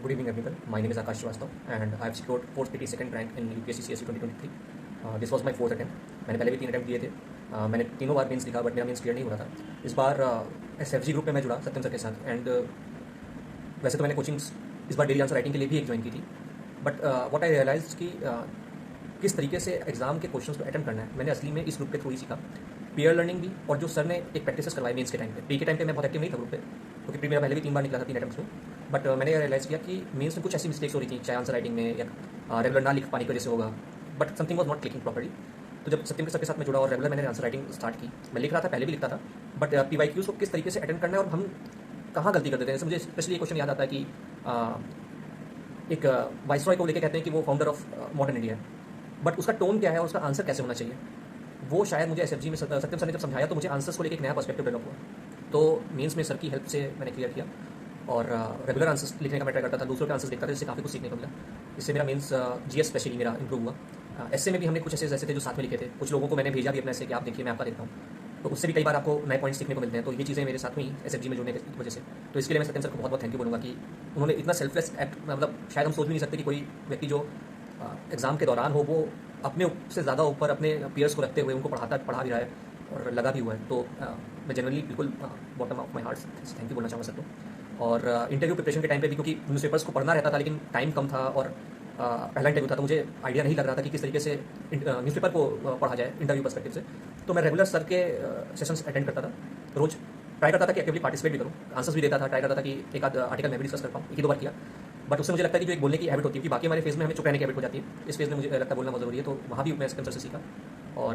Good evening, everyone. My name is Akash Srivastava, and I have secured 482nd rank in UPSC CSE 2023. This was my fourth attempt. मैंने पहले भी 3 attempt दिए थे. मैंने तीनों बार mains लिखा, बट मेरा मेंस क्लियर नहीं हो रहा था. इस बार SFG ग्रुप में मैं जुड़ा सत्यम सर के साथ. एंड वैसे तो मैंने कोचिंग्स इस बार डेली आंसर राइटिंग के लिए भी एक ज्वाइन की थी. बट व्हाट आई रियलाइज कि किस तरीके से एग्जाम के क्वेश्चंस को अटेम्प्ट करना है, मैंने असली में इस ग्रुप के थ्रू ही सीखा. पीयर लर्निंग भी, और जो सर ने एक प्रैक्टिस करवाई मेंस के टाइम पे. प्री के टाइम पे मैं बहुत एक्टिव नहीं था ग्रुप पे, क्योंकि प्री मेरा पहले भी 3 बार निकला था 3 अटैम्प्ट्स में. बट मैंने रियलाइज़ किया कि मेंस में कुछ ऐसी मिस्टेक्स हो रही थी, चाहे आंसर राइटिंग में या रेगुलर ना लिख पाने की वजह से होगा. But something was not clicking properly. तो जब सत्यम के सर के साथ मैं जुड़ा और रेगुलर मैंने आंसर राइटिंग स्टार्ट की, मैं लिख रहा था, पहले भी लिखता था. बट PYQs को किस तरीके से अटेंड करना है और हम कहाँ गलती कर देते हैं. जैसे मुझे स्पेशली ये क्वेश्चन याद आता है कि एक वाइसरॉय को लेकर कहते हैं कि वो फाउंडर ऑफ मॉडर्न इंडिया है, बट उसका टोन क्या है और उसका आंसर कैसे होना चाहिए, वो शायद मुझे SFG में सत्यम सर ने जब समझाया तो मुझे आंसर्स को लेकर एक नया पर्सपेक्टिव डेवलप हुआ. तो मेंस में सर की हेल्प से मैंने क्लियर किया, और रेगुलर आंसर्स लिखने का मैं ट्राई करता था, दूसरों के आंसर्स देखता था, जिससे काफ़ी कुछ सीखने को मिला. इससे मेरा मेंस GS स्पेशली मेरा इंप्रूव हुआ. ऐसे में भी हमने कुछ ऐसे थे जो साथ में लिखे थे. कुछ लोगों को मैंने भेजा भी अपने ऐसे कि आप देखिए, मैं आपका देखता हूँ. तो उससे भी कई बार आपको नए पॉइंट्स सीखने को मिलते हैं. तो ये चीज़ें मेरे साथ हुई SFG में जुड़ने की वजह से. तो इसके लिए मैं सत्यम सर को बहुत बहुत थैंक यू बोलूँगा कि उन्होंने इतना सेल्फलेस एक्ट, मतलब शायद हम सोच भी नहीं सकते कि कोई व्यक्ति जो एग्ज़ाम के दौरान हो, वो अपने से ज़्यादा ऊपर अपने पीयर्स को रखते हुए उनको पढ़ा भी रहा है और लगा भी हुआ है. तो मैं जनरली बिल्कुल bottom of my heart thank you बोलना चाहूँगा सर को. और इंटरव्यू प्रिपरेशन के टाइम पे भी, क्योंकि न्यूज़पेपर्स को पढ़ना रहता था लेकिन टाइम कम था और पहला इंटरव्यू था, तो मुझे आइडिया नहीं लग रहा था कि किस तरीके से न्यूज़पेपर को पढ़ा जाए इंटरव्यू पर्सपेक्टिव से. तो मैं रेगुलर सर के सेशंस अटेंड करता था. रोज़ ट्राई करता था कि एक्टिवली पार्टिसिपेट भी करूँ, आंसर्स भी देता था, ट्राई करता था कि एक आध आर्टिकल मैं भी डिस्कस कर पाऊँ. 1-2 बार किया. बट उससे मुझे लगता है कि जो एक बोलने की हैबिट होती है, कि बाकी हमारे फेज में हमें चुप रहने की हैबिट हो जाती है, इस फेज में मुझे लगता है बोलना बहुत ज़रूरी है. तो वहाँ भी मैं सर से सीखा, और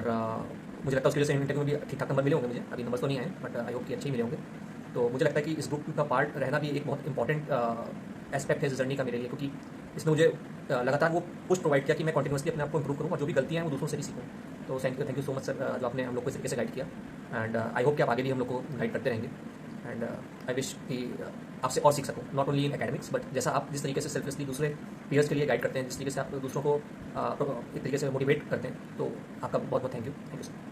मुझे लगता है उसकी वजह से इंटरव्यू में भी ठीक ठाक नंबर मिले होंगे मुझे. अभी नंबर तो नहीं आए, बट आई होप कि अच्छे ही मिले होंगे. तो मुझे लगता है कि इस ग्रुप का पार्ट रहना भी एक बहुत इंपॉर्टेंट एस्पेक्ट है इस जर्नी का मेरे लिए, क्योंकि इसने मुझे लगातार वो पुश प्रोवाइड किया कि मैं कंटिन्यूसली अपने आप को इंप्रूव करूँ और जो भी गलतियाँ हैं वो दूसरों से भी सीखूँ. तो thank you so much sir, जो आपने हम लोग को इस तरीके से गाइड किया. एंड आई होप कि आप आगे भी हम लोग को गाइड करते रहेंगे. एंड आई विश कि आपसे और सीख सकूँ, not only in academics, but जैसा आप जिस तरीके से सेल्फलेसली दूसरे पीयर्स के लिए गाइड करते हैं, जिस तरीके से आप दूसरों को एक तरीके से मोटिवेट करते हैं, तो आपका बहुत बहुत थैंक यू सर.